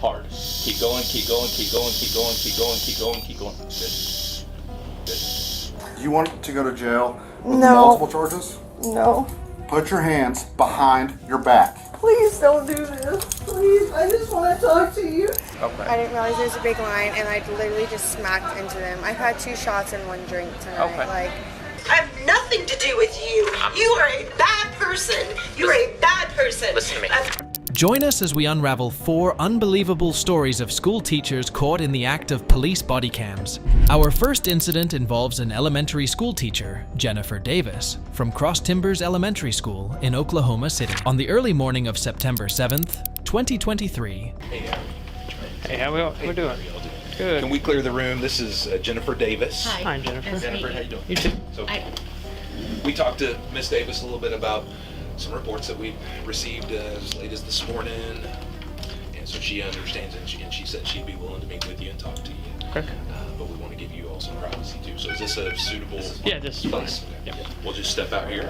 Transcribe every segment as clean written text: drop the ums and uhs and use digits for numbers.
Hard. Keep going, keep going, keep going, keep going, keep going, keep going, keep going. Good. Good. Do you want to go to jail with No. multiple charges? No. Put your hands behind your back. Please don't do this. Please, I just want to talk to you. Okay. I didn't realize there was a big line, and I literally just smacked into them. I've had 2 shots and 1 drink tonight. Okay. Like, I have nothing to do with you. You are a bad person. You're a bad person. Listen to me. Join us as we unravel 4 unbelievable stories of school teachers caught in the act of police body cams. Our first incident involves an elementary school teacher, Jennifer Davis, from Cross Timbers Elementary School in Oklahoma City. On the early morning of September 7th, 2023. Hey, how we doing? Good. Can we clear the room? This is Jennifer Davis. Hi, Jennifer. Jennifer, how you doing? You too. So, we talked to Miss Davis a little bit about some reports that we received as late as this morning, and so she understands, and she said she'd be willing to meet with you and talk to you. Okay. But we want to give you all some privacy too. So is this a suitable? Yeah, this is fine. place? Yep. We'll just step out here.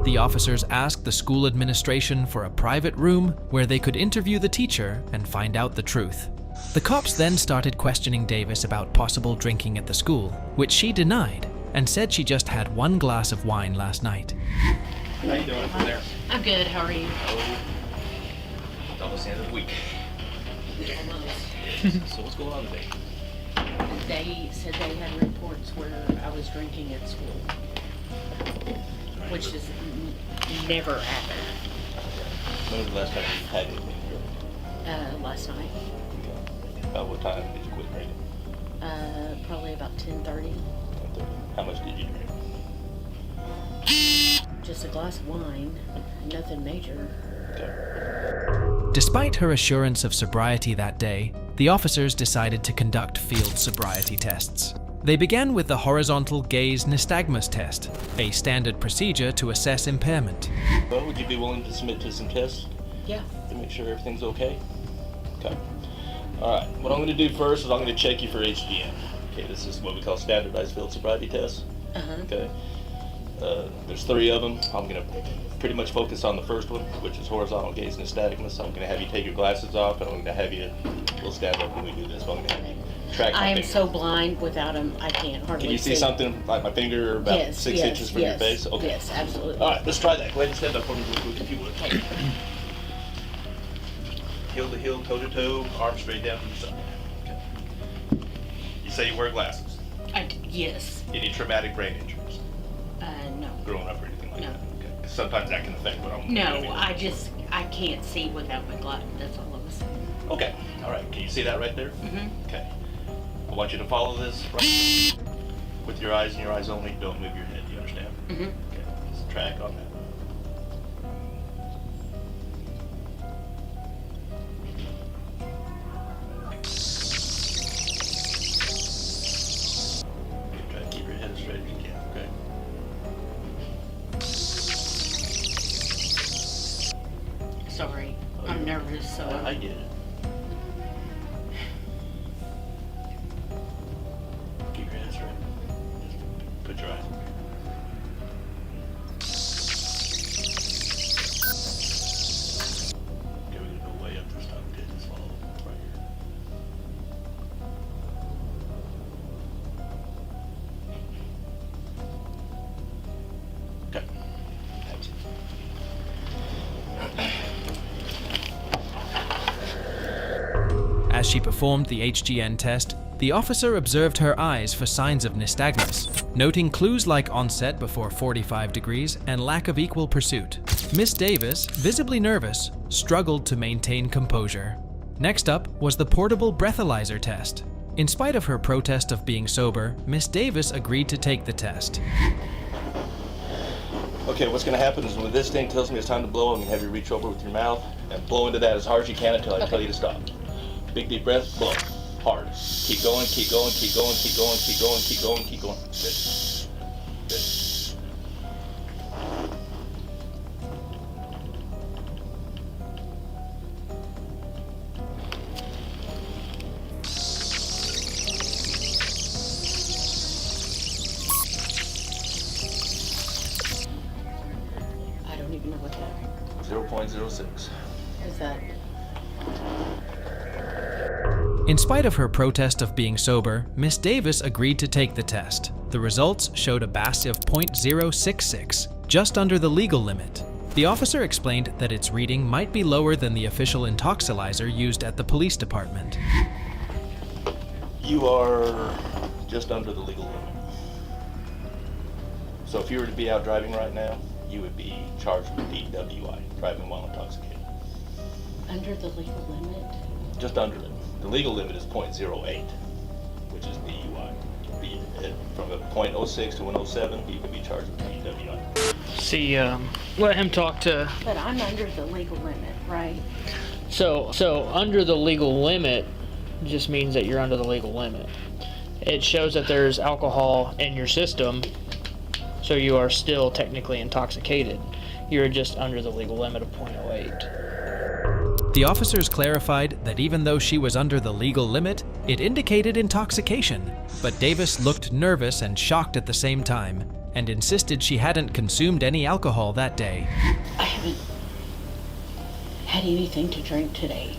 The officers asked the school administration for a private room where they could interview the teacher and find out the truth. The cops then started questioning Davis about possible drinking at the school, which she denied and said she just had 1 glass of wine last night. How you doing from there? I'm good. How are you? Oh, it's almost the end of the week. So what's going on today? They said they had reports where I was drinking at school, which has never happened. When was the last time you had anything? Last night. About what time did you quit drinking? Probably about 10:30. How much did you drink? Just a glass of wine. Nothing major. Despite her assurance of sobriety that day, the officers decided to conduct field sobriety tests. They began with the horizontal gaze nystagmus test, a standard procedure to assess impairment. Well, would you be willing to submit to some tests Yeah. to make sure everything's okay? Okay. All right. What I'm going to do first is I'm going to check you for HGM. Okay, this is what we call standardized field sobriety tests. Okay. There's 3 of them. I'm going to pretty much focus on the first one, which is horizontal gaze nystagmus. I'm going to have you take your glasses off, and I'm going to have you, we'll stand up when we do this, but I'm going to have you track my I am finger. so blind without them. I can't hardly Can you see something like my finger about Yes, 6 yes, inches from yes, your face? Okay. Yes, absolutely. All right, let's try that. Go ahead and stand up for me real quick if you would. Heel to heel, toe to toe, arm straight down to the side. Okay. You say you wear glasses. Yes. Any traumatic brain injuries? No. Growing up or anything like No. that? Okay. 'Cause sometimes that can affect what I'm No, doing. I can't see without my glasses. That's all I was saying. Okay. All right. Can you see that right there? Mm-hmm. Okay. I want you to follow this right with your eyes and your eyes only. Don't move your head. You understand? Mm-hmm. Okay. Let's track on that. Try to keep your head as straight as you can, okay? Sorry. I'm nervous, so I get it. Keep your head straight. Just put your eyes on me. Okay, we're gonna go way up this time. Okay, just follow right here. Okay. That's it. As she performed the HGN test, the officer observed her eyes for signs of nystagmus, noting clues like onset before 45 degrees and lack of equal pursuit. Miss Davis, visibly nervous, struggled to maintain composure. Next up was the portable breathalyzer test. In spite of her protest of being sober, Miss Davis agreed to take the test. Okay, what's going to happen is when this thing tells me it's time to blow, I'm going to have you reach over with your mouth and blow into that as hard as you can until I tell you to stop. Big deep breath, blow. Hard. Keep going, keep going, keep going, keep going, keep going, keep going, keep going. Good. Good. I don't even know what that 0.06. is. That In spite of her protest of being sober, Miss Davis agreed to take the test. The results showed a BAS of .066, just under the legal limit. The officer explained that its reading might be lower than the official intoxilizer used at the police department. You are just under the legal limit. So if you were to be out driving right now, you would be charged with DWI, driving while intoxicated. Under the legal limit? Just under it. The legal limit is .08, which is DUI. From a .06 to 107, you can be charged with DWI. See, let him talk to. But I'm under the legal limit, right? So under the legal limit just means that you're under the legal limit. It shows that there's alcohol in your system, so you are still technically intoxicated. You're just under the legal limit of .08. The officers clarified that even though she was under the legal limit, it indicated intoxication. But Davis looked nervous and shocked at the same time, and insisted she hadn't consumed any alcohol that day. I haven't had anything to drink today.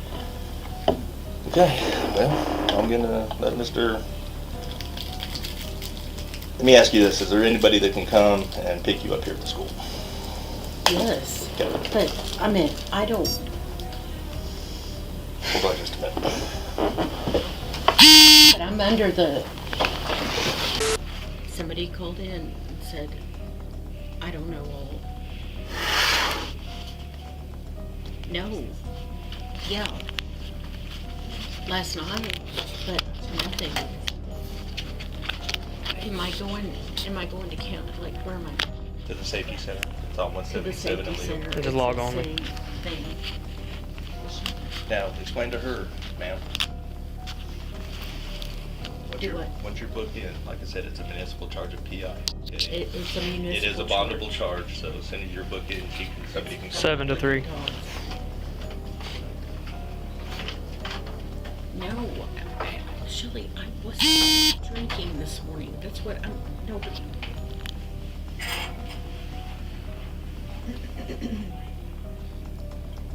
Okay, well, I'm gonna let Mr. Let me ask you this, is there anybody that can come and pick you up here at the school? Yes. Okay. But, I mean, I don't... Hold on just a minute. But I'm under the... Somebody called in and said, I don't know all. No. Yeah. Last night, but nothing. Am I going to count? Like, where am I? To the safety center. It's on To the 177 safety in Leo. center. Just log on. Same thing. Now, explain to her, ma'am. Do what? Once you're booked in, like I said, it's a municipal charge of PI. It's a municipal It is a bondable charge, so as soon as you're booked in, somebody can come. 7 to 3. No, actually, I wasn't drinking this morning. That's what I'm. No.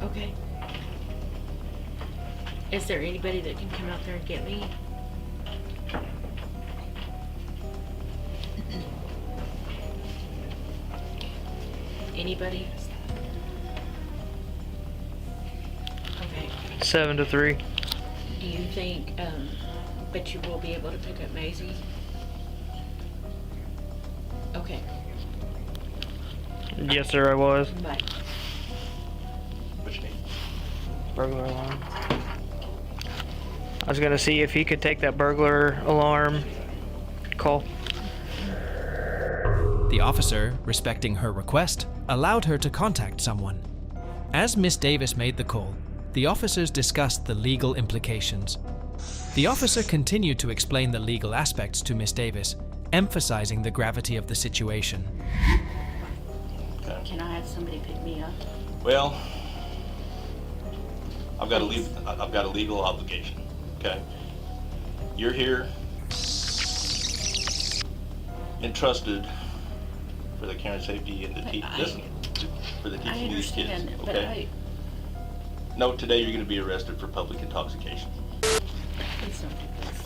Okay. Is there anybody that can come out there and get me? Anybody? Okay. 7 to 3. Do you think, but you will be able to pick up Maisie? Okay, Yes, sir, I was. bye. Which name? Burglar alarm. I was gonna see if he could take that burglar alarm call. The officer, respecting her request, allowed her to contact someone. As Miss Davis made the call, the officers discussed the legal implications. The officer continued to explain the legal aspects to Miss Davis, emphasizing the gravity of the situation. Okay. Can I have somebody pick me up? Well, I've got a legal obligation. Okay. You're here entrusted for the care and safety and the for the I teaching of these kids. understand, but Okay. No, today you're going to be arrested for public intoxication. please don't do this.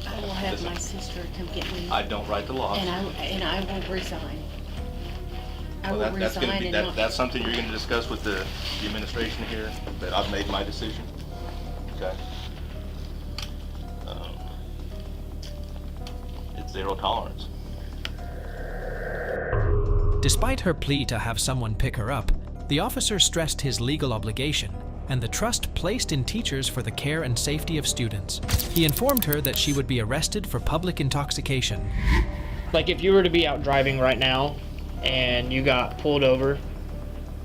I will have Listen, my sister come get me, I don't write the laws. and I will resign. I Well, will that's going to resign be and not. that's something you're going to discuss with the administration here. But I've made my decision. Okay. It's zero tolerance. Despite her plea to have someone pick her up, the officer stressed his legal obligation and the trust placed in teachers for the care and safety of students. He informed her that she would be arrested for public intoxication. Like if you were to be out driving right now and you got pulled over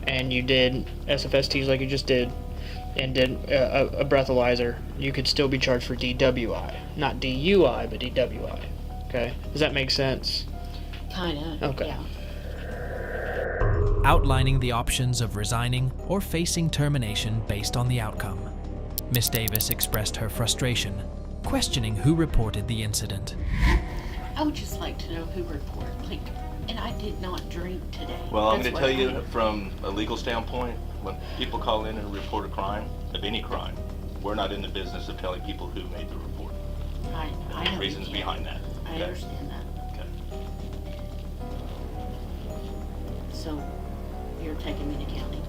and you did SFSTs like you just did and did a breathalyzer, you could still be charged for DWI. Not DUI, but DWI. Okay? Does that make sense? Kinda. Okay. Yeah. Outlining the options of resigning or facing termination based on the outcome. Miss Davis expressed her frustration, questioning who reported the incident. I would just like to know who reported. Like, and I did not drink today. Well, I'm That's going to tell what you from a legal standpoint, when people call in and report a crime, of any crime, we're not in the business of telling people who made the report. I know. Reasons you can't. behind that. I Okay? understand that. Okay. So, you're taking me to county?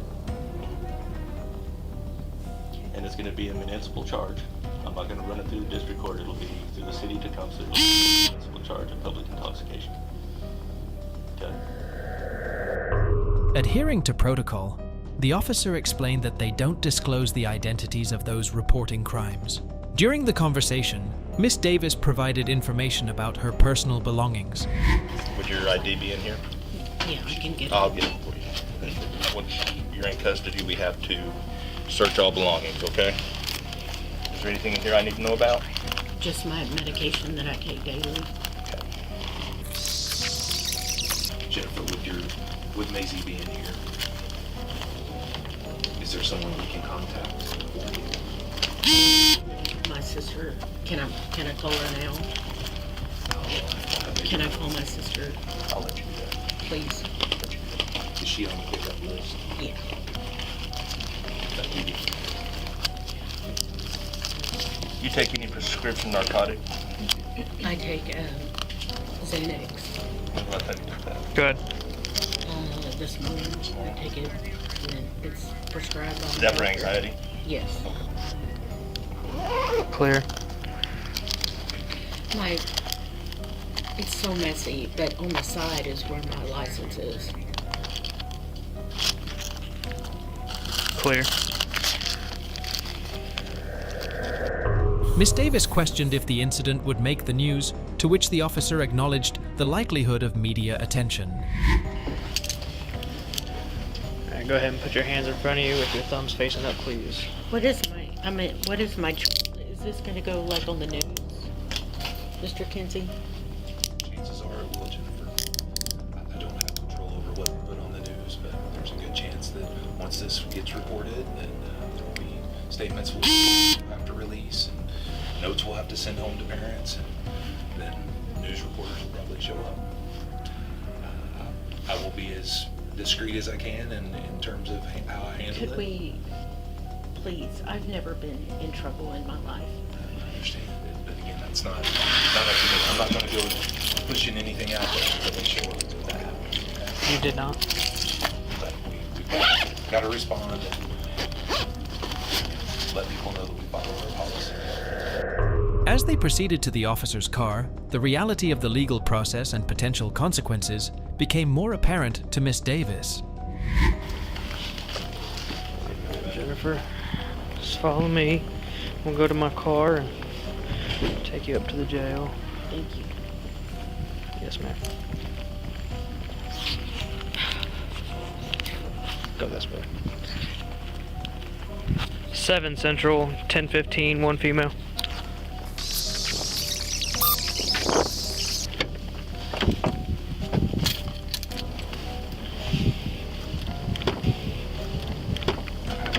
And it's gonna be a municipal charge. I'm not gonna run it through the district court, it'll be through the city to Tecumseh. It'll be a municipal charge of public intoxication. Okay? Adhering to protocol, the officer explained that they don't disclose the identities of those reporting crimes. During the conversation, Miss Davis provided information about her personal belongings. Would your ID be in here? Yeah, I can get it. I'll get it for you. Once you're in custody, we have to search all belongings, okay? Is there anything in here I need to know about? Just my medication that I take daily. Jennifer, with Maisie being here, is there someone we can contact? My sister, can I call her now? Can I call my sister, I'll let you do that. please? Is she on the pickup list? Yeah. You take any prescription narcotic? I take Xanax. When do I take that? Good. This morning I take it, and then it's prescribed by Is my that for doctor. anxiety? Yes. Clear. It's so messy, but on the side is where my license is. Clear. Miss Davis questioned if the incident would make the news, to which the officer acknowledged the likelihood of media attention. Alright, go ahead and put your hands in front of you with your thumbs facing up, please. What is my, is this gonna go like on the news? Mr. Kinsey? Chances are it will, Jennifer. I don't have control over what we put on the news, but there's a good chance that once this gets reported, then there will be statements we'll have to release, and notes we'll have to send home to parents, and then news reporters will probably show up. I will be as discreet as I can in terms of how I handle it. Could we, please, I've never been in trouble in my life. I understand it, but again, that's not up to me. I'm not going to go pushing anything out there until they show up with that. Okay? You did not. But we've got to respond and let people know that we follow our policy. As they proceeded to the officer's car, the reality of the legal process and potential consequences became more apparent to Miss Davis. Jennifer, just follow me. We'll go to my car and take you up to the jail. Thank you. Yes, ma'am. Go this way. 7 Central, 10:15, 1 female.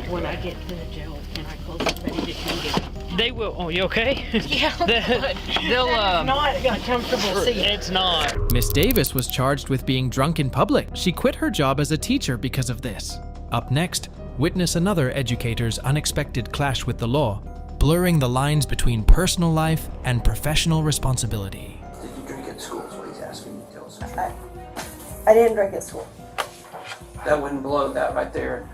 When I get to the jail, can I call somebody to come get me? They will. Oh, you okay? Yeah, They'll. not a comfortable seat. It's not. Miss Davis was charged with being drunk in public. She quit her job as a teacher because of this. Up next, witness another educator's unexpected clash with the law, blurring the lines between personal life and professional responsibility. Did you drink at school is what he's asking you to tell us. I didn't drink at school. That wouldn't blow that right there.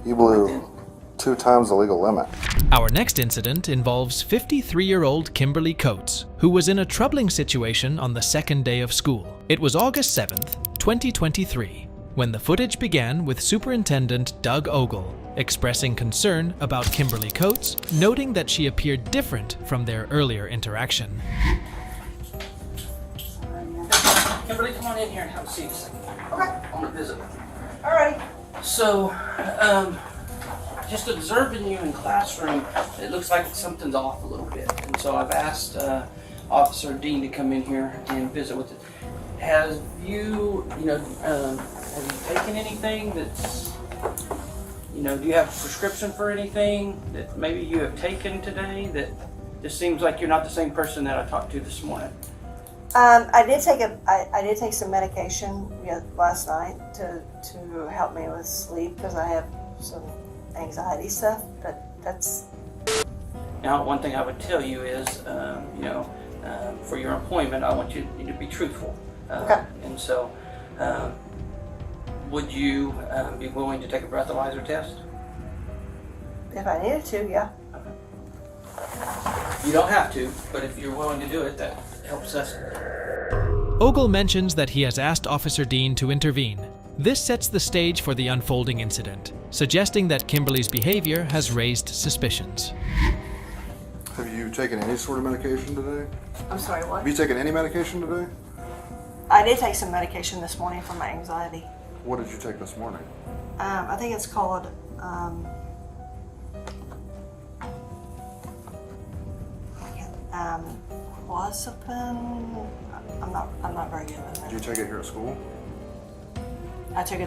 You blew 2 times the legal limit. Our next incident involves 53-year-old Kimberly Coates, who was in a troubling situation on the second day of school. It was August 7th, 2023, when the footage began with Superintendent Doug Ogle expressing concern about Kimberly Coates, noting that she appeared different from their earlier interaction. Kimberly, come on in here and have a seat a second. Okay. I want to visit with you. All right. So, just observing you in classroom, it looks like something's off a little bit. And so I've asked Officer Dean to come in here and visit with it. Have you taken anything that's, do you have a prescription for anything that maybe you have taken today that just seems like you're not the same person that I talked to this morning? I did take some medication last night to help me with sleep because I have some anxiety stuff, but that's Now, one thing I would tell you is, for your employment, I want you to be truthful. Okay. And so, would you be willing to take a breathalyzer test? If I needed to, yeah. You don't have to, but if you're willing to do it, that helps us. Ogle mentions that he has asked Officer Dean to intervene. This sets the stage for the unfolding incident, suggesting that Kimberly's behavior has raised suspicions. Have you taken any sort of medication today? I'm sorry, what? Have you taken any medication today? I did take some medication this morning for my anxiety. What did you take this morning? I think it's called, clozapine. I'm not very good with it. Did you take it here at school? I took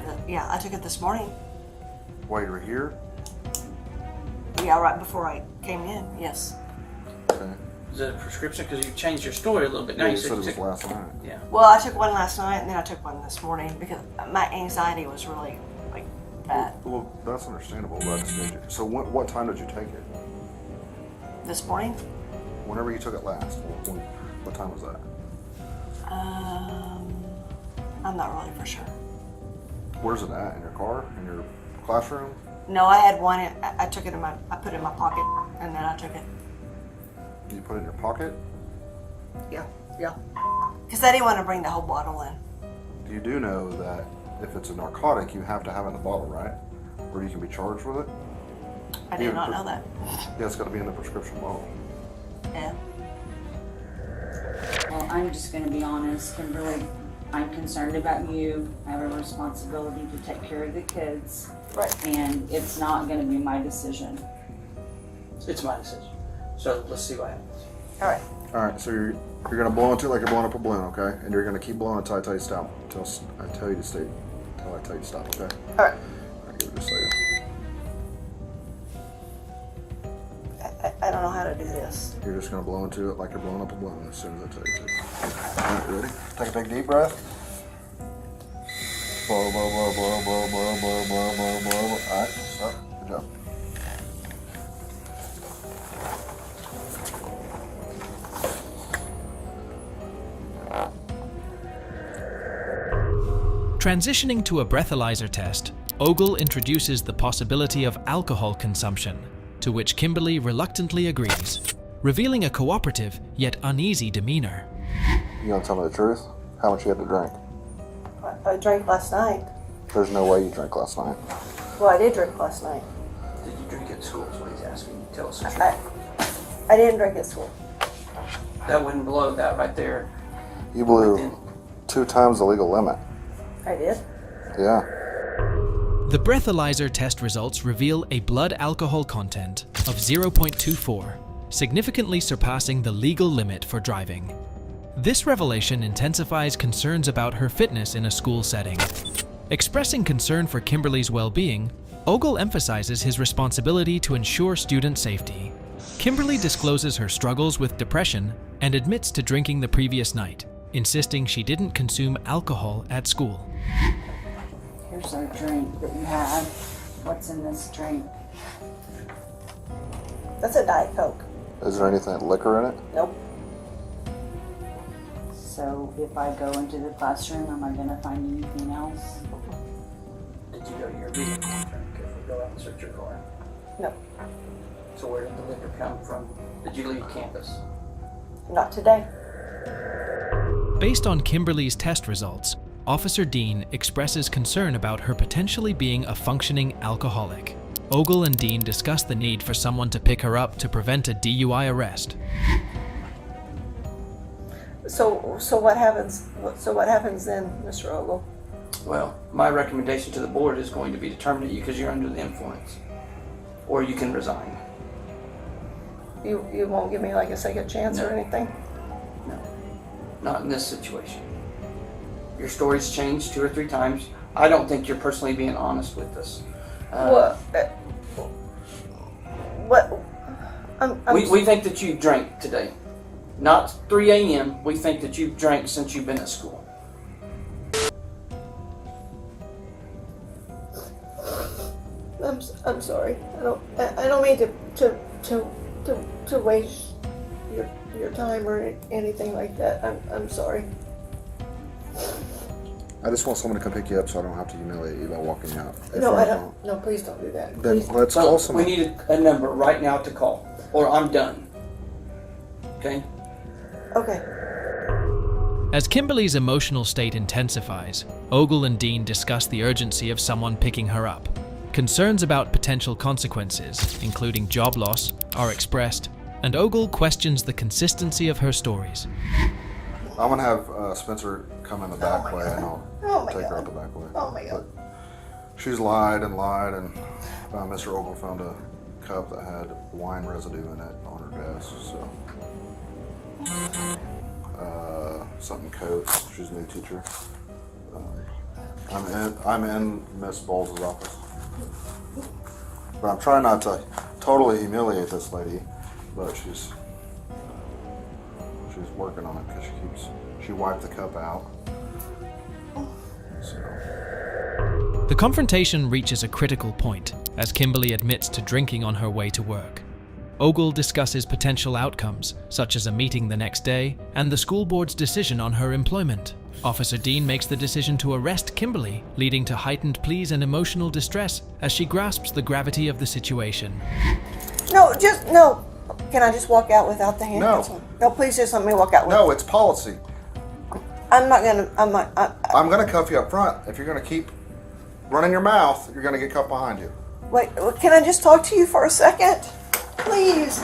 it this morning. While you were here? Yeah, right before I came in, yes. Okay. Is it a prescription? Because you changed your story a little bit. Now Yeah, you you said it was took- last night. Yeah. Well, I took one last night and then I took one this morning because my anxiety was really, like, bad. Well, that's understandable, but I just need you. So what time did you take it? This morning? Whenever you took it last, what time was that? I'm not really for sure. Where's it at? In your car? In your classroom? No, I had one. I took it I put it in my pocket, and then I took it. You put it in your pocket? Yeah. Because I didn't want to bring the whole bottle in. You do know that if it's a narcotic, you have to have it in the bottle, right? Or you can be charged with it? I did not know that. Yeah, it's got to be in the prescription bottle. Yeah. Well, I'm just going to be honest, Kimberly. I'm concerned about you. I have a responsibility to take care of the kids. Right. And it's not going to be my decision. It's my decision. So let's see what happens. All right. All right, so you're gonna blow into it like you're blowing up a balloon, okay? And you're gonna keep blowing until I tell you to stop. Until I tell you to stay. Until I tell you to stop, okay? All right. All right, give it just a second. I don't know how to do this. You're just gonna blow into it like you're blowing up a balloon as soon as I tell you to. All right, ready? Take a big deep breath. Blow, blow, blow, blow, blow, blow, blow, blow, blow, blow. All right, stop. Good job. Transitioning to a breathalyzer test, Ogle introduces the possibility of alcohol consumption, to which Kimberly reluctantly agrees, revealing a cooperative yet uneasy demeanor. You gonna tell me the truth? How much you had to drink? I drank last night. There's no way you drank last night. Well, I did drink last night. Did you drink at school? Is what he's asking. Tell us the truth. I didn't drink at school. That wouldn't blow that right there. You blew 2 times the legal limit. I did. Yeah. The breathalyzer test results reveal a blood alcohol content of 0.24, significantly surpassing the legal limit for driving. This revelation intensifies concerns about her fitness in a school setting. Expressing concern for Kimberly's well-being, Ogle emphasizes his responsibility to ensure student safety. Kimberly discloses her struggles with depression and admits to drinking the previous night, insisting she didn't consume alcohol at school. Here's our drink that you have. What's in this drink? That's a Diet Coke. Is there anything liquor in it? Nope. So if I go into the classroom, am I going to find anything else? Did you go to your vehicle and drink if we go out and search your car? No. So where did the liquor come from? Did you leave campus? Not today. Based on Kimberly's test results, Officer Dean expresses concern about her potentially being a functioning alcoholic. Ogle and Dean discuss the need for someone to pick her up to prevent a DUI arrest. So what happens? So what happens then, Mr. Ogle? Well, my recommendation to the board is going to be to terminate you because you're under the influence. Or you can resign. You won't give me like a second chance or anything? No, not in this situation. Your story's changed 2 or 3 times. I don't think you're personally being honest with us. What? We think that you drank today. Not 3 a.m. We think that you've drank since you've been at school. I'm sorry. I don't mean to to waste your time or anything like that. I'm sorry. I just want someone to come pick you up so I don't have to humiliate you by walking out. No, I don't. No, please don't do that. Then Please. let's call someone. We need a number right now to call, or I'm done. Okay? Okay. As Kimberly's emotional state intensifies, Ogle and Dean discuss the urgency of someone picking her up. Concerns about potential consequences, including job loss, are expressed, and Ogle questions the consistency of her stories. I'm gonna have Spencer come in the back way, and I'll take her out the back way. Oh my God. But she's lied, and Mr. Ogle found a cup that had wine residue in it on her desk. So something coats. She's a new teacher. I'm in Miss Bowles' office, but I'm trying not to totally humiliate this lady, but she's working on it because she wiped the cup out. So. The confrontation reaches a critical point as Kimberly admits to drinking on her way to work. Ogle discusses potential outcomes, such as a meeting the next day and the school board's decision on her employment. Officer Dean makes the decision to arrest Kimberly, leading to heightened pleas and emotional distress as she grasps the gravity of the situation. No. Can I just walk out without the handcuffs on? No, please just let me walk out. No, it's policy. I'm gonna cuff you up front. If you're gonna keep running your mouth, you're gonna get cuffed behind you. Wait, can I just talk to you for a second? Please.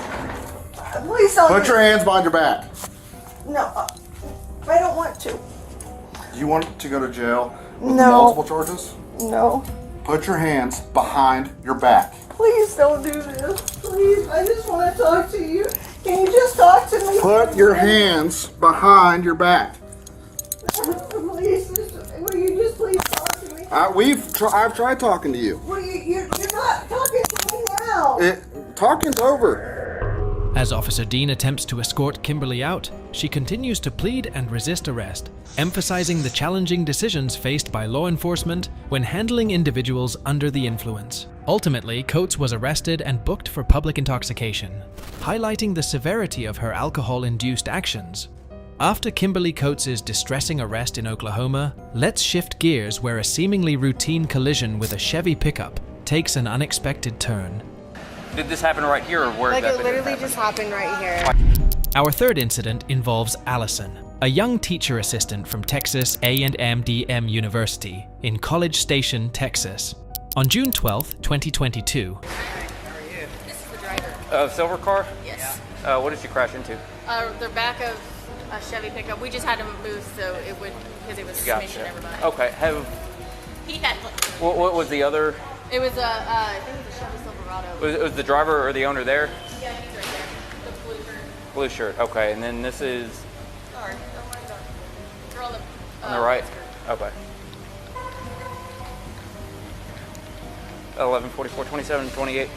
Please don't. Put your hands behind your back. No, I don't want to. Do you want to go to jail with No. multiple charges? No. Put your hands behind your back. Please don't do this. Please, I just want to talk to you. Can you just talk to me? Put your hands behind your back. Please, will you just please talk to me? I've tried talking to you. Well, you're not talking to me now. Talking's over. As Officer Dean attempts to escort Kimberly out, she continues to plead and resist arrest, emphasizing the challenging decisions faced by law enforcement when handling individuals under the influence. Ultimately, Coates was arrested and booked for public intoxication, highlighting the severity of her alcohol-induced actions. After Kimberly Coates' distressing arrest in Oklahoma, let's shift gears where a seemingly routine collision with a Chevy pickup takes an unexpected turn. Did this happen right here, or where Like, did that it literally just happened right here. Our third incident involves Allison, a young teacher assistant from Texas A&M University in College Station, Texas. On June 12, 2022. This is the driver. Silver car? Yes. What did she crash into? The back of a Chevy pickup. We just had him move so it would, because it was smishing everybody. Okay. He had. What was the other? It was I think it was a Chevy Silverado. Was the driver or the owner there? Yeah, he's right there. The blue shirt. Blue shirt. Okay, and then this is. Sorry, don't mind the girl On the right. Okay. 11, 44, 27, 28.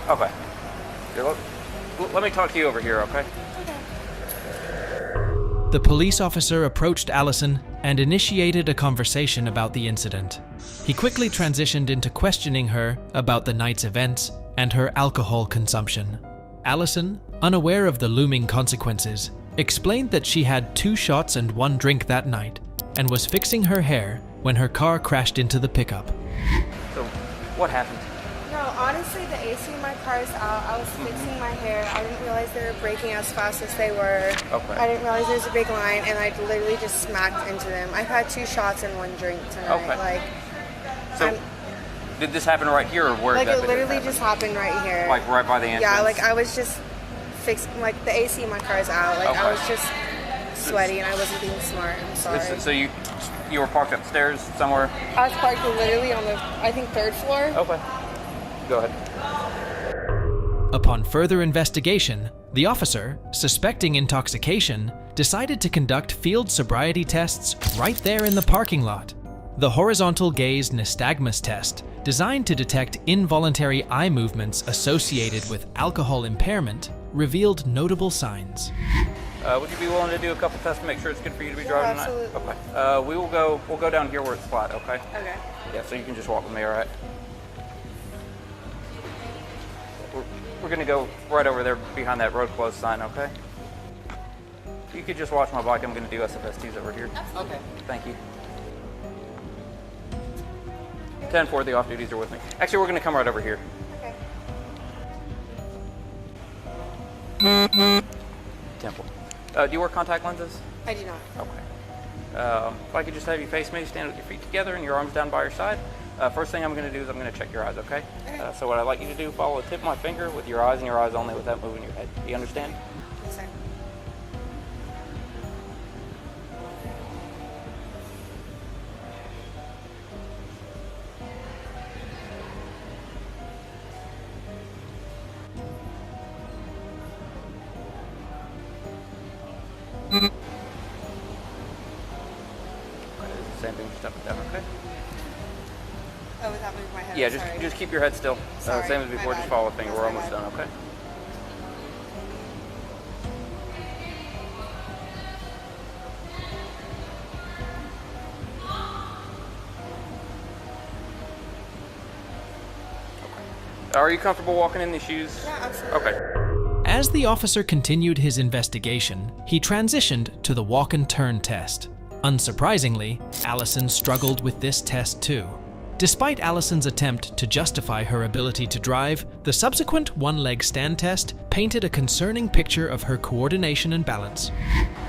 Okay. Here, let me talk to you over here, okay? The police officer approached Allison and initiated a conversation about the incident. He quickly transitioned into questioning her about the night's events and her alcohol consumption. Allison, unaware of the looming consequences, explained that she had 2 shots and 1 drink that night and was fixing her hair when her car crashed into the pickup. So, what happened? No, honestly, the AC in my car is out. I was fixing my hair. I didn't realize they were braking as fast as they were. Okay. I didn't realize there was a big line, and I literally just smacked into them. I've had 2 shots and 1 drink tonight. Okay. Like, So, did this happen right here, or where like did it that literally just happened right here. Like right by the entrance? Yeah, like I was just fixing, like the AC in my car is out. Like I was just sweaty and I wasn't being smart. I'm sorry. So you were parked upstairs somewhere? I was parked literally on the, I think, 3rd floor. Okay. Go ahead. Upon further investigation, the officer, suspecting intoxication, decided to conduct field sobriety tests right there in the parking lot. The horizontal gaze nystagmus test, designed to detect involuntary eye movements associated with alcohol impairment, revealed notable signs. Would you be willing to do a couple tests to make sure it's good for you to be driving tonight? Absolutely. Okay. We'll go down here where it's flat, okay? Okay. Yeah, so you can just walk with me, all right? we're gonna go right over there behind that road closed sign, okay? You could just watch my bike. I'm gonna do SFSTs over here. Okay. Thank you. 10-4, the off-duties are with me. Actually, we're gonna come right over here. Okay. Temple. Do you wear contact lenses? I do not. Okay. If I could just have you face me, stand with your feet together and your arms down by your side. First thing I'm going to do is I'm going to check your eyes, okay? So what I'd like you to do, follow the tip of my finger with your eyes and your eyes only without moving your head. Do you understand? Yes, sir. Same thing, just up and down, okay? Oh, without moving my head. Yeah, Sorry. just keep your head still. Sorry, Same as before, my just bad. follow the finger. That's We're my almost bad. done, okay? Are you comfortable walking in these shoes? Yeah, absolutely. Okay. As the officer continued his investigation, he transitioned to the walk and turn test. Unsurprisingly, Allison struggled with this test too. Despite Allison's attempt to justify her ability to drive, the subsequent one-leg stand test painted a concerning picture of her coordination and balance.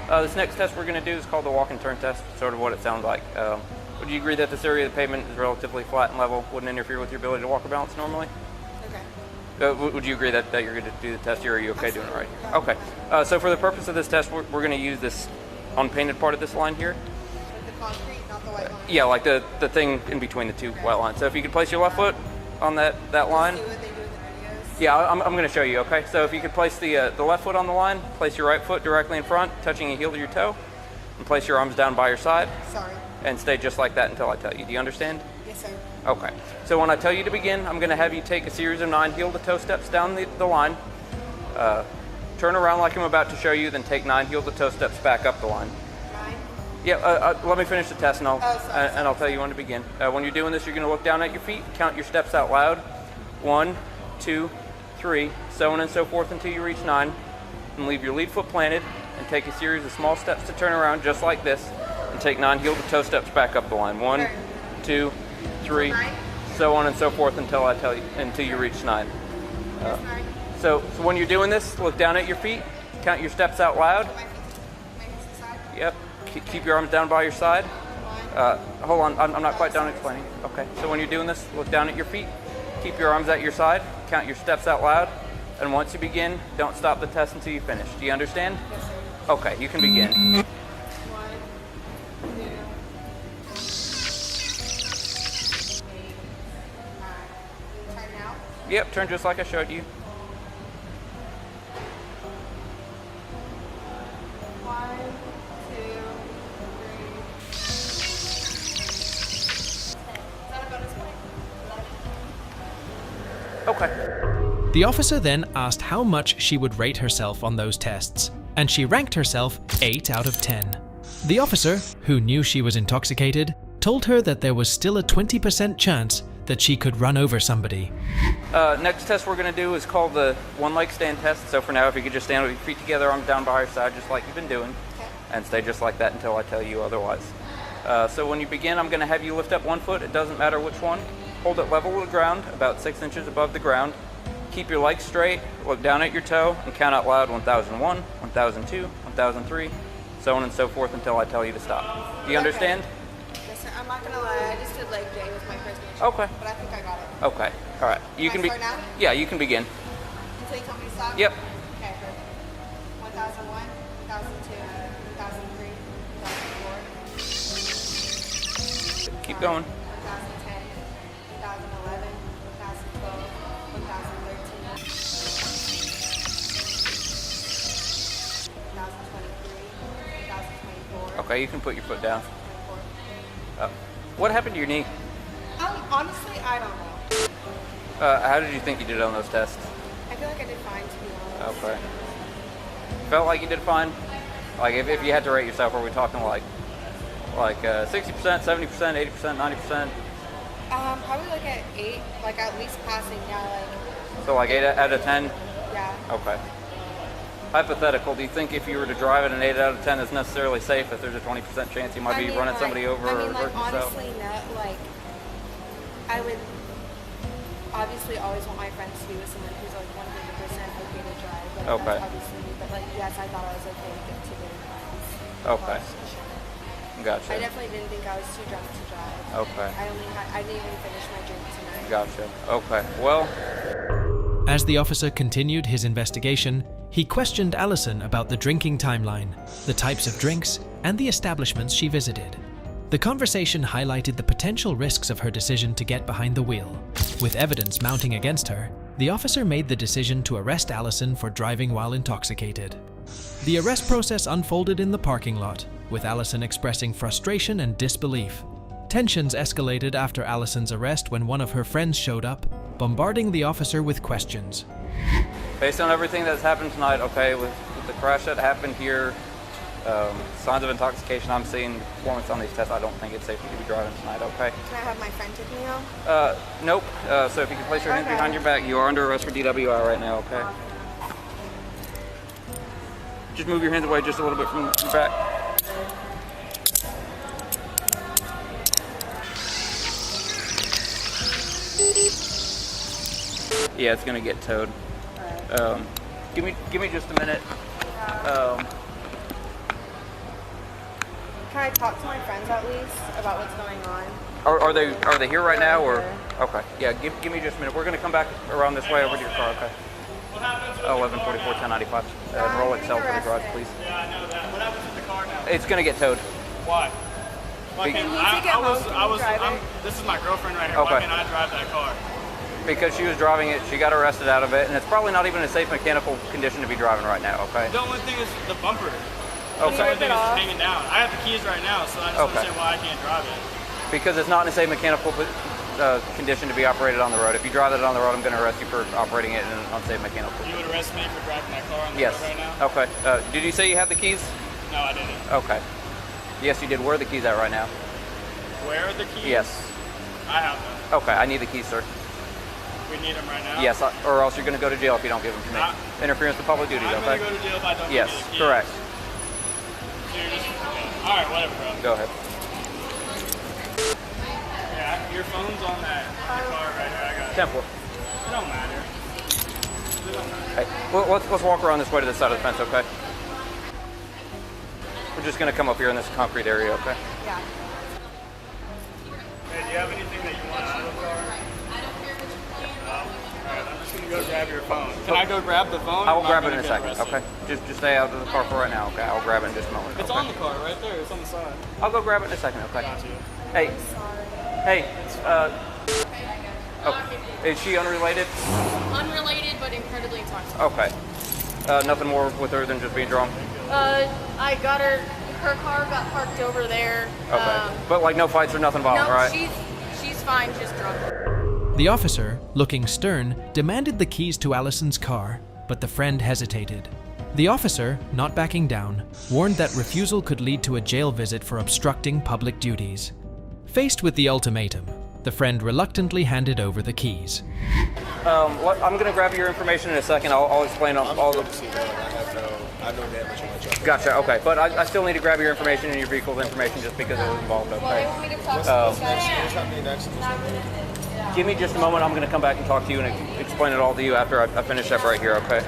This next test we're going to do is called the walk and turn test, sort of what it sounds like. Would you agree that this area of the pavement is relatively flat and level, wouldn't interfere with your ability to walk or balance normally? Okay. Would you agree that you're going to do the test here, or are you okay doing it right here? Okay. So for the purpose of this test, we're going to use this unpainted part of this line here. Like the concrete, not the white line. Yeah, like the thing in between the two white lines. So if you could place your left foot on that line. See what they do with the videos. Yeah, I'm going to show you, okay? So if you could place the left foot on the line, place your right foot directly in front, touching your heel to your toe, and place your arms down by your side. Sorry. And stay just like that until I tell you. Do you understand? Yes, sir. Okay. So when I tell you to begin, I'm going to have you take a series of 9 heel-to-toe steps down the line. Turn around like I'm about to show you, then take 9 heel-to-toe steps back up the line. 9? Yeah, let me finish the test and sorry. I'll tell you when to begin. When you're doing this, you're going to look down at your feet, count your steps out loud. 1, 2, 3, so on and so forth until you reach 9. And leave your lead foot planted and take a series of small steps to turn around just like this. And take 9 heel-to-toe steps back up the line. 1, 2, 3, so on and so forth until I tell you, until you reach 9. So when you're doing this, look down at your feet, count your steps out loud. Yep. Keep your arms down by your side. Hold on, I'm not quite done explaining. Okay. So when you're doing this, look down at your feet, keep your arms at your side, count your steps out loud, and once you begin, don't stop the test until you finish. Do you understand? Yes, sir. Okay, you can begin. 1, 2, 3, 4, 5, 6, 7, 8, 9. Turn now. Yep, turn just like I showed you. 1, 2, 3. Okay. The officer then asked how much she would rate herself on those tests, and she ranked herself 8 out of 10. The officer, who knew she was intoxicated, told her that there was still a 20% chance that she could run over somebody. Next test we're going to do is called the one-leg stand test. So for now, if you could just stand with your feet together, arms down by your side, just like you've been doing, and stay just like that until I tell you otherwise. So when you begin, I'm going to have you lift up one foot. It doesn't matter which one. Hold it level with the ground, about 6 inches above the ground. Keep your legs straight, look down at your toe, and count out loud 1001, 1002, 1003, so on and so forth until I tell you to stop. Do you understand? Yes, sir. I'm not gonna lie. I just did leg day with my first meeting. Okay. But I think I got it. Okay. All right. You Can I start now? Yeah, you can begin. Until you tell me to stop? Yep. Okay, perfect. 1001, 1002, 1003, 1004. Keep going. 2010, 2011, 2012, 2013, 2023, 2024. Okay, you can put your foot down. What happened to your knee? Honestly, I don't know. How did you think you did on those tests? I feel like I did fine, to be honest. Okay. Felt like you did fine? Like if you had to rate yourself, are we talking like 60%, 70%, 80%, 90%? Probably like at 8, like at least passing, yeah, like So like 8 out of 10? Yeah. Okay. Hypothetical, do you think if you were to drive at an 8 out of 10 is necessarily safe if there's a 20% chance you might be running somebody over or hurting yourself? Honestly, no. Like, I would obviously always want my friends to be with someone who's like 100% okay to drive. Like, Okay. that's obviously, but like, yes, I thought I was okay to get to get Okay. Gotcha. I definitely didn't think I was too drunk to drive. Okay. I didn't even finish my drink tonight. Gotcha. Okay. Well. As the officer continued his investigation, he questioned Allison about the drinking timeline, the types of drinks, and the establishments she visited. The conversation highlighted the potential risks of her decision to get behind the wheel. With evidence mounting against her, the officer made the decision to arrest Allison for driving while intoxicated. The arrest process unfolded in the parking lot, with Allison expressing frustration and disbelief. Tensions escalated after Allison's arrest when one of her friends showed up, bombarding the officer with questions. Based on everything that's happened tonight, okay, with the crash that happened here, signs of intoxication I'm seeing, performance on these tests, I don't think it's safe for you to be driving tonight, okay? Can I have my friend take me home? Nope. So if you can place your hands behind your back, you are under arrest for DWI right now, okay? Just move your hands away just a little bit from your back. Yeah, it's gonna get towed. Give me just a minute. Can I talk to my friends at least about what's going on? Are they here right now or? Okay. Yeah. Give me just a minute. We're gonna come back around this way over to your car. Okay. 1144 1095. Roll Excel for the garage, please. Yeah, I know that. What happens with the car now? It's gonna get towed. Why? Why can't this is my girlfriend right here. Okay. Why can't I drive that car? Because she was driving it, she got arrested out of it, and it's probably not even a safe mechanical condition to be driving right now, okay? The only thing is the bumper. Okay. The only thing is it's hanging down. I have the keys right now, so I just understand why I can't drive it. Because it's not in a safe mechanical condition to be operated on the road. If you drive it on the road, I'm going to arrest you for operating it in an unsafe mechanical You would arrest me for driving that car on the Yes. road right now? Okay. Did you say you have the keys? No, I didn't. Okay. Yes, you did. Where are the keys at right now? Where are the keys? Yes. I have them. Okay, I need the keys, sir. We need them right now? Yes, or else you're going to go to jail if you don't give them to me. Interference with public duties, I'm okay? going to go to jail if I don't Yes, get the keys. correct. So you're just, okay. All right, whatever, bro. Go ahead. Yeah, your phone's on that car right here. I got it. Temple. It don't matter. It don't matter. Hey, let's walk around this way to the side of the fence, okay? We're just going to come up here in this concrete area, okay? Yeah. Hey, do you have anything that you want out of the car? Alright, I'm just gonna go grab your phone. Can I go grab the phone? I will grab it in a second, okay? Just stay out of the car for right now, okay? I'll grab it in just a moment. It's on the car right there. It's on the side. I'll go grab it in a second, okay? Got you. Hey, hey, is she unrelated? Unrelated, but incredibly intoxicated. Okay. Nothing more with her than just being drunk? I got her car got parked over there. Okay. But like no fights or nothing violent, No, right? she's fine, just drunk. The officer, looking stern, demanded the keys to Allison's car, but the friend hesitated. The officer, not backing down, warned that refusal could lead to a jail visit for obstructing public duties. Faced with the ultimatum, the friend reluctantly handed over the keys. I'm going to grab your information in a second. I'll explain all the... I have no damage on my truck. Gotcha, okay. But I still need to grab your information and your vehicle's information just because it was involved, okay? Well, they want me to talk to this guy. Give me just a moment. I'm going to come back and talk to you and explain it all to you after I finish up right here, okay?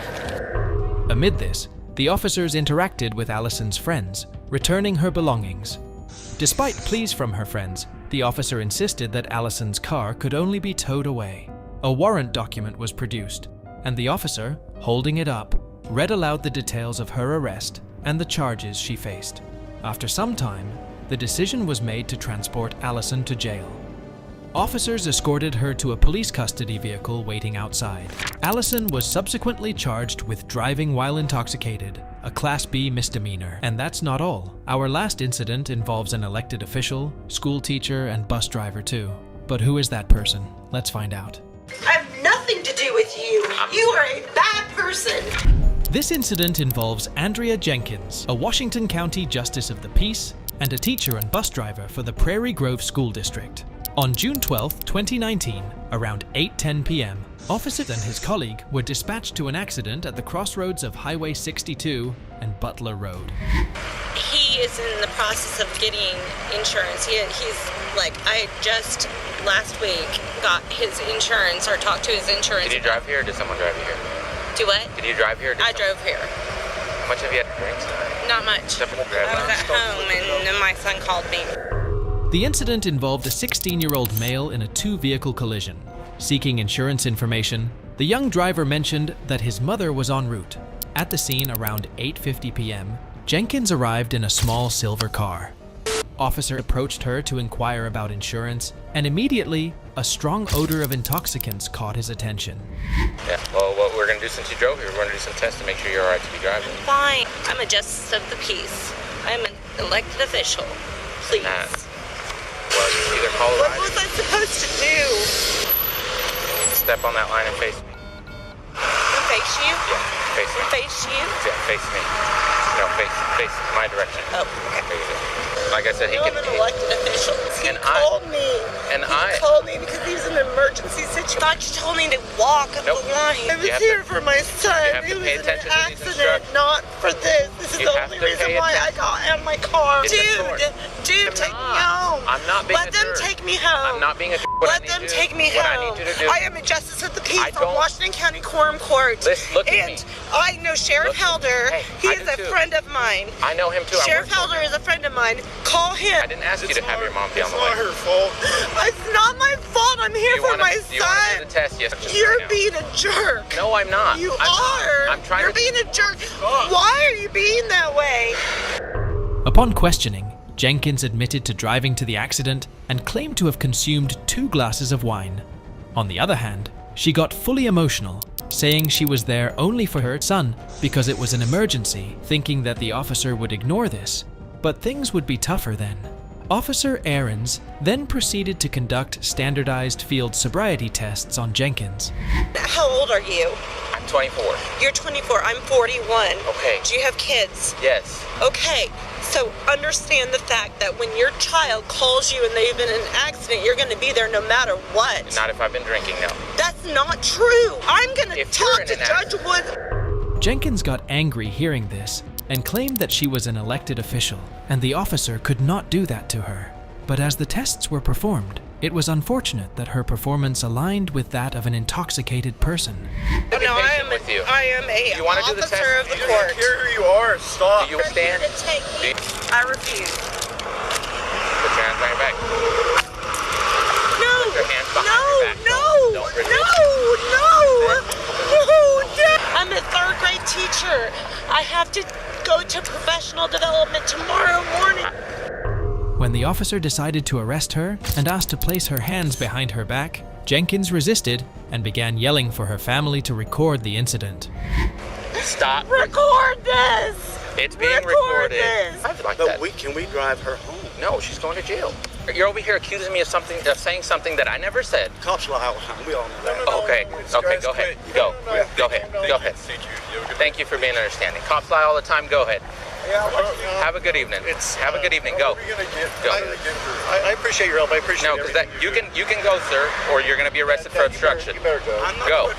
Amid this, the officers interacted with Allison's friends, returning her belongings. Despite pleas from her friends, the officer insisted that Allison's car could only be towed away. A warrant document was produced, and the officer, holding it up, read aloud the details of her arrest and the charges she faced. After some time, the decision was made to transport Allison to jail. Officers escorted her to a police custody vehicle waiting outside. Allison was subsequently charged with driving while intoxicated, a Class B misdemeanor. And that's not all. Our last incident involves an elected official, school teacher, and bus driver too. But who is that person? Let's find out. I have nothing to do with you. You are a bad person. This incident involves Andrea Jenkins, a Washington County Justice of the Peace, and a teacher and bus driver for the Prairie Grove School District. On June 12, 2019, around 8:10 p.m., officers and his colleague were dispatched to an accident at the crossroads of Highway 62 and Butler Road. He is in the process of getting insurance. He's like, I just last week got his insurance or talked to his insurance. Did you drive here or did someone drive you here? Do what? Did you drive here? I drove here. How much have you had to drink tonight? Not much. I was at home and then my son called me. The incident involved a 16-year-old male in a two-vehicle collision. Seeking insurance information, the young driver mentioned that his mother was en route. At the scene around 8:50 p.m., Jenkins arrived in a small silver car. Officer approached her to inquire about insurance, and immediately, a strong odor of intoxicants caught his attention. Yeah, well, what we're going to do since you drove here, we're going to do some tests to make sure you're all right to be driving. Fine. I'm a justice of the peace. I'm an elected official. Please. Well, you can either call a ride. What was I supposed to do? Step on that line and face me. Face you? Yeah, face me. Face you? Yeah, face me. No, face my direction. Oh, okay. There you go. Like I said, he I'm an elected official. He called me. He called me because he was in an emergency situation. I thought you told me to walk up the line. I was here for my son. He was in an accident, not for this. This is the only reason why I got out of my car. Dude, take me home. I'm not being Let them take me home. I'm not being a Let them take me home. What I need you to do. I am a justice of the peace on Washington County Quorum Court. Look at me. And I know Sheriff Helder. He is a friend of mine. I know him too. Sheriff Helder is a friend of mine. Call him. I didn't ask you to have your mom be on the way. It's not her fault. It's not my fault. I'm here for my son. Do you want to do the test? Yes. You're being a jerk. No, I'm not. You are. I'm trying You're being a jerk. Why are you being that way? Upon questioning, Jenkins admitted to driving to the accident and claimed to have consumed 2 glasses of wine. On the other hand, she got fully emotional, saying she was there only for her son because it was an emergency, thinking that the officer would ignore this. But things would be tougher then. Officer Aarons then proceeded to conduct standardized field sobriety tests on Jenkins. How old are you? I'm 24. You're 24. I'm 41. Okay. Do you have kids? Yes. Okay. So understand the fact that when your child calls you and they've been in an accident, you're going to be there no matter what. Not if I've been drinking, no. That's not true. I'm going to talk to Judge Woods. Jenkins got angry hearing this and claimed that she was an elected official and the officer could not do that to her. But as the tests were performed, it was unfortunate that her performance aligned with that of an intoxicated person. No, I am a officer of the court. I don't care who you are. Stop. Do you stand? I refuse. Put your hands behind your back. No. Put your hands behind your back. Don't resist. No. I'm a 3rd grade teacher. I have to go to professional development tomorrow morning. When the officer decided to arrest her and asked to place her hands behind her back, Jenkins resisted and began yelling for her family to record the incident. Stop. Record this! It's being recorded. Can we drive her home? No, she's going to jail. You're over here accusing me of saying something that I never said. Cops lie all the time. We all know that. Okay, go ahead. Go ahead. Thank you for being understanding. Cops lie all the time. Go ahead. Have a good evening. Have a good evening. Go. I appreciate your help. I appreciate it. No, because you can go, sir, or you're going to be arrested for obstruction. You better go. Go.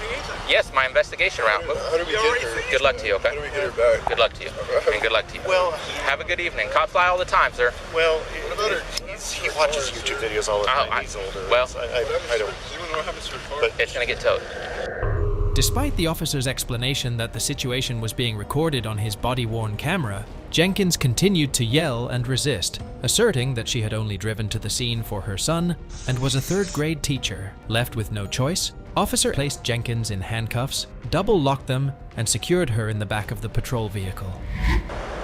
Yes, my investigation route. How do we get her? Good luck to you, okay? How do we get her back? Good luck to you. And good luck to you. Well, have a good evening. Cops lie all the time, sir. Well, he watches YouTube videos all the time. He's older. Well, I don't. But it's going to get towed. Despite the officer's explanation that the situation was being recorded on his body-worn camera, Jenkins continued to yell and resist, asserting that she had only driven to the scene for her son and was a 3rd grade teacher. Left with no choice, officer placed Jenkins in handcuffs, double-locked them, and secured her in the back of the patrol vehicle.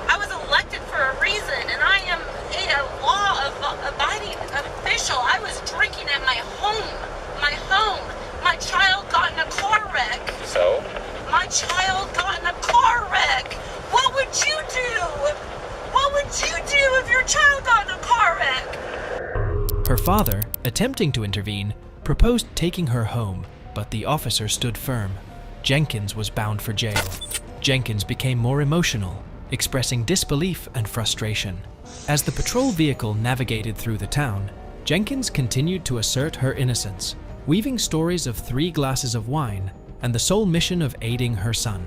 I was elected for a reason, and I am a law-abiding official. I was drinking at my home. My child got in a car wreck. So? My child got in a car wreck. What would you do? What would you do if your child got in a car wreck? Her father, attempting to intervene, proposed taking her home, but the officer stood firm. Jenkins was bound for jail. Jenkins became more emotional, expressing disbelief and frustration. As the patrol vehicle navigated through the town, Jenkins continued to assert her innocence, weaving stories of 3 glasses of wine and the sole mission of aiding her son.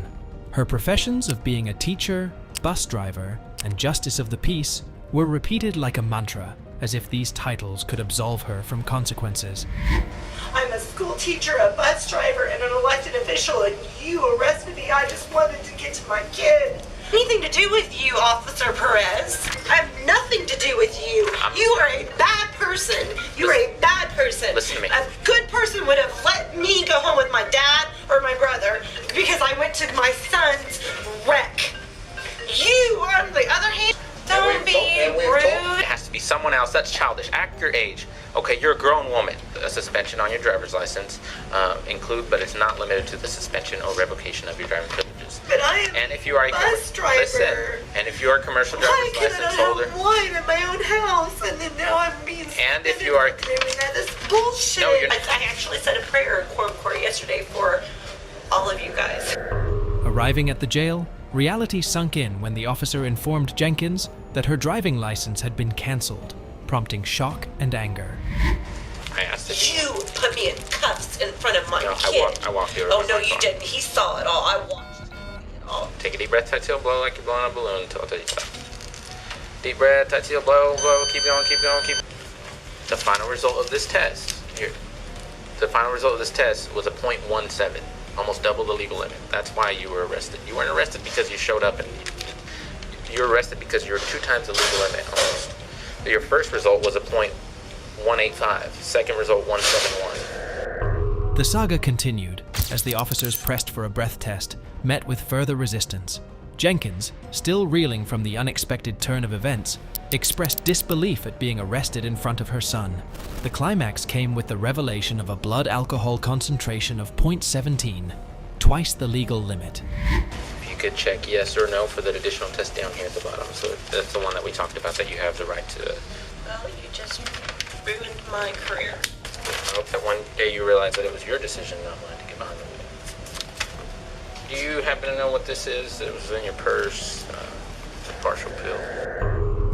Her professions of being a teacher, bus driver, and justice of the peace were repeated like a mantra, as if these titles could absolve her from consequences. I'm a school teacher, a bus driver, and an elected official, and you arrested me. I just wanted to get to my kid. Anything to do with you, Officer Perez? I have nothing to do with you. You are a bad person. You are a bad person. Listen to me. A good person would have let me go home with my dad or my brother because I went to my son's wreck. You, on the other hand, don't be rude. It has to be someone else. That's childish. Act your age. Okay, you're a grown woman. A suspension on your driver's license but it's not limited to the suspension or revocation of your driving privileges. But I am and if you are a bus driver. Listen, and if you are a commercial driver's license holder. I have wine in my own house, and then now I'm being and if you are doing that. This bullshit. No, you're not. I actually said a prayer in quorum court yesterday for all of you guys. Arriving at the jail, reality sunk in when the officer informed Jenkins that her driving license had been cancelled, prompting shock and anger. I asked if you put me in cuffs in front of my kid. I walked you over. Oh no, you didn't. He saw it all. I watched it all. Take a deep breath, tight seal, blow like you're blowing a balloon until I tell you to stop. Deep breath, tight seal, blow, keep going, keep going, keep. The final result of this test was a .17, almost double the legal limit. That's why you were arrested. You weren't arrested because you showed up, and you were arrested because you were 2 times the legal limit almost. Your first result was a .185. Second result, 171. The saga continued as the officers pressed for a breath test, met with further resistance. Jenkins, still reeling from the unexpected turn of events, expressed disbelief at being arrested in front of her son. The climax came with the revelation of a blood alcohol concentration of .17, twice the legal limit. If you could check yes or no for that additional test down here at the bottom. So that's the one that we talked about, that you have the right to. Well, you just ruined my career. I hope that one day you realize that it was your decision, not mine, to get behind the wheel. Do you happen to know what this is? It was in your purse. It's a partial pill.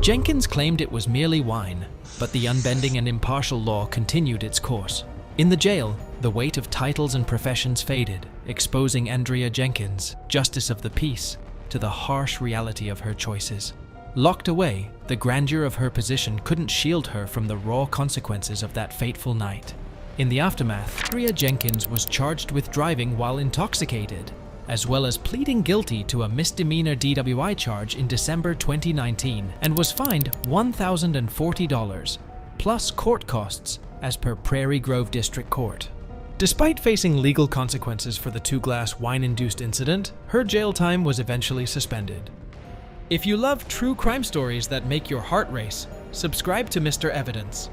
Jenkins claimed it was merely wine, but the unbending and impartial law continued its course. In the jail, the weight of titles and professions faded, exposing Andrea Jenkins, Justice of the Peace, to the harsh reality of her choices. Locked away, the grandeur of her position couldn't shield her from the raw consequences of that fateful night. In the aftermath, Andrea Jenkins was charged with driving while intoxicated, as well as pleading guilty to a misdemeanor DWI charge in December 2019, and was fined $1,040, plus court costs, as per Prairie Grove District Court. Despite facing legal consequences for the 2-glass wine-induced incident, her jail time was eventually suspended. If you love true crime stories that make your heart race, subscribe to Mr. Evidence.